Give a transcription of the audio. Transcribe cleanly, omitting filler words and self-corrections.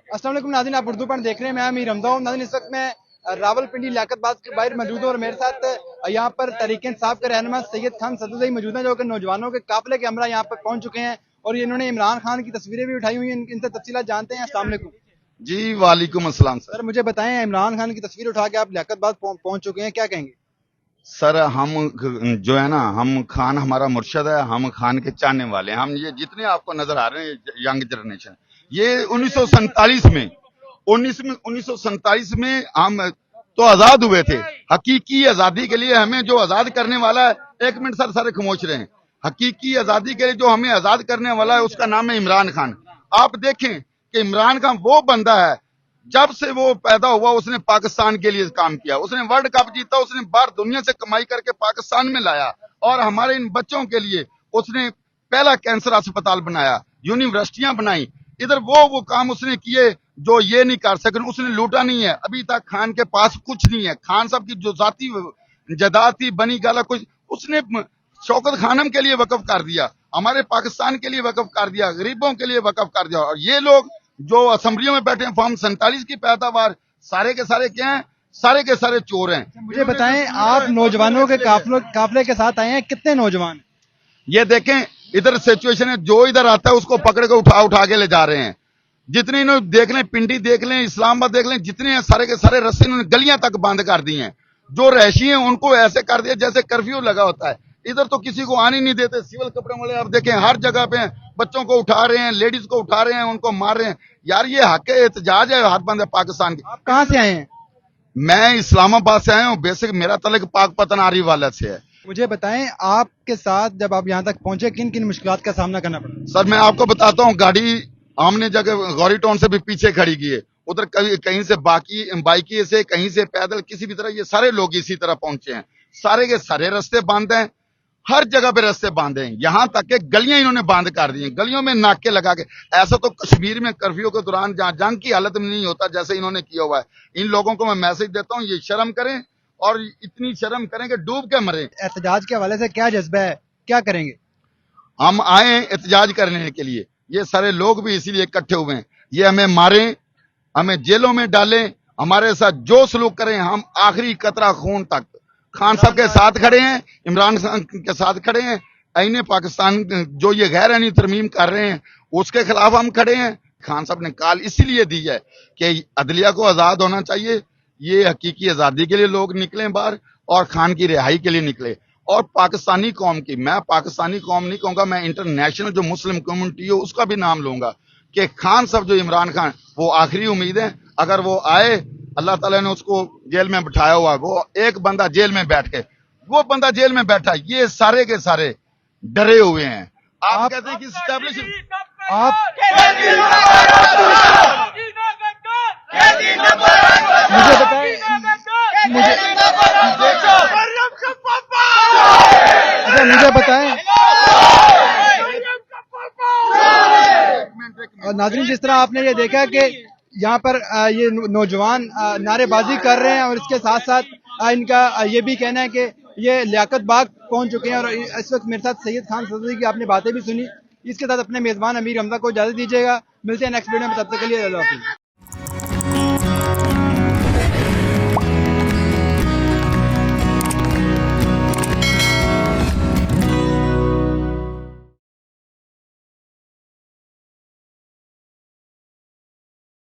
अस्सलाम वालेकुम नाज़रीन, आप उर्दू पॉइंट देख रहे हैं। मैं अमीर हमजा हूं। नाज़रीन, इस वक्त मैं रावलपिंडी लियाकतबाद के बाहर मौजूद हूं और मेरे साथ यहाँ पर तहरीक इंसाफ के रहनुमा सैयद खान सदुदई मौजूद हैं, जो कि नौजवानों के काफिले के हमरा यहाँ पर पहुंच चुके हैं और ये इन्होंने इमरान खान की तस्वीरें भी उठाई हुई हैं। इनसे तफसीलात जानते हैं। अस्सलाम वालेकुम जी वालेकुम अस्सलाम सर। सर, मुझे बताएं, इमरान खान की तस्वीर उठा के आप लियाकतबाद पहुंच चुके हैं, क्या कहेंगे? सर हम जो है ना, हम खान हमारा मुर्शद है, हम खान के चाहने वाले हैं। हम ये जितने आपको नजर आ रहे हैं यंग जनरेशन, ये 1947 में 1947 में हम तो आजाद हुए थे। हकीकी आजादी के लिए हमें जो आजाद करने वाला है, एक मिनट सर, सारे खामोश रहे। हकीकी आजादी के लिए जो हमें आजाद करने वाला है उसका नाम है इमरान खान। आप देखें कि इमरान खान वो बंदा है, जब से वो पैदा हुआ उसने पाकिस्तान के लिए काम किया, उसने वर्ल्ड कप जीता, उसने बाहर दुनिया से कमाई करके पाकिस्तान में लाया और हमारे इन बच्चों के लिए उसने पहला कैंसर अस्पताल बनाया, यूनिवर्सिटियां बनाई। इधर वो काम उसने किए जो ये नहीं कर सके, उसने लूटा नहीं है। अभी तक खान के पास कुछ नहीं है। खान साहब की जो जाती जायदाद थी, बनी गाला कुछ, उसने शौकत खानम के लिए वक्फ कर दिया, हमारे पाकिस्तान के लिए वक्फ कर दिया, गरीबों के लिए वक्फ कर दिया। और ये लोग जो असेंबलियों में बैठे हैं, फॉर्म 47 की पैदावार, सारे के सारे क्या हैं? सारे के सारे चोर हैं। मुझे बताएं, आप नौजवानों के काफिले के साथ आए हैं, कितने नौजवान? ये देखें इधर सिचुएशन है, जो इधर आता है उसको पकड़ के उठा के ले जा रहे हैं। जितने इन्होंने देख लें, पिंडी देख लें, इस्लामाबाद देख लें, जितने हैं सारे के सारे रस्से इन्होंने गलियां तक बंद कर दी हैं। जो रहशी हैं उनको ऐसे कर दिया जैसे कर्फ्यू लगा होता है। इधर तो किसी को आने नहीं देते। सिविल कपड़ों वाले आप देखें हर जगह पे बच्चों को उठा रहे हैं, लेडीज को उठा रहे हैं, उनको मार रहे हैं। यार ये हक एहतजाज है, हद बंद है पाकिस्तान की। आप कहाँ से आए हैं? मैं इस्लामाबाद से आया हूँ। बेसिक मेरा तलक पाक पतनारी वाला से है। मुझे बताएं, आपके साथ जब आप यहाँ तक पहुंचे किन किन मुश्किलात का सामना करना पड़ा? सर मैं आपको बताता हूँ, गाड़ी हमने जगह गौरी टाउन से भी पीछे खड़ी की है, उधर कहीं से बाइकी से, कहीं से पैदल, किसी भी तरह ये सारे लोग इसी तरह पहुंचे हैं। सारे के सारे रास्ते बंद हैं, हर जगह पे रास्ते बंद हैं। यहाँ तक के गलियां इन्होंने बंद कर दी हैं, गलियों में नाके लगा के। ऐसा तो कश्मीर में कर्फ्यू के दौरान जहाँ जंग की हालत में नहीं होता जैसे इन्होंने किया हुआ है। इन लोगों को मैं मैसेज देता हूँ, ये शर्म करें और इतनी शर्म करें कि डूब के मरे। एहतजाज के हवाले से क्या जज्बा है, क्या करेंगे? हम आए एहतजाज करने के लिए, ये सारे लोग भी इसीलिए इकट्ठे हुए हैं। ये हमें मारें, हमें जेलों में डालें, हमारे साथ जो सलूक करें, हम आखिरी कतरा खून तक खान साहब के साथ खड़े हैं, इमरान खान के साथ खड़े हैं। आईने पाकिस्तान जो ये गैर आईनी तरमीम कर रहे हैं उसके खिलाफ हम खड़े हैं। खान साहब ने कॉल इसीलिए दी है कि अदलिया को आजाद होना चाहिए। ये हकीकी आजादी के लिए लोग निकले बाहर और खान की रिहाई के लिए निकले। और पाकिस्तानी कौम की, मैं पाकिस्तानी कौम नहीं कहूंगा, मैं इंटरनेशनल जो मुस्लिम कम्युनिटी है उसका भी नाम लूंगा कि खान साहब जो इमरान खान, वो आखिरी उम्मीद है। अगर वो आए, अल्लाह ताला ने उसको जेल में बिठाया हुआ है, वो एक बंदा जेल में बैठ के, वो बंदा जेल में बैठा, ये सारे के सारे डरे हुए हैं। आप कहते हैं कि आप मुझे बताएं, मुझे बताएं नाज़रीन, जिस तरह आपने ये देखा कि यहाँ पर ये नौजवान नारेबाजी कर रहे हैं और इसके साथ साथ इनका ये भी कहना है कि ये लियाकत बाग पहुंच चुके हैं। और इस वक्त मेरे साथ सैयद खान सदुदई की आपने बातें भी सुनी। इसके साथ अपने मेजबान अमीर हमजा को इजाजत दीजिएगा। मिलते हैं नेक्स्ट वीडियो में, तब तक के लिए अल्लाह हाफिज़।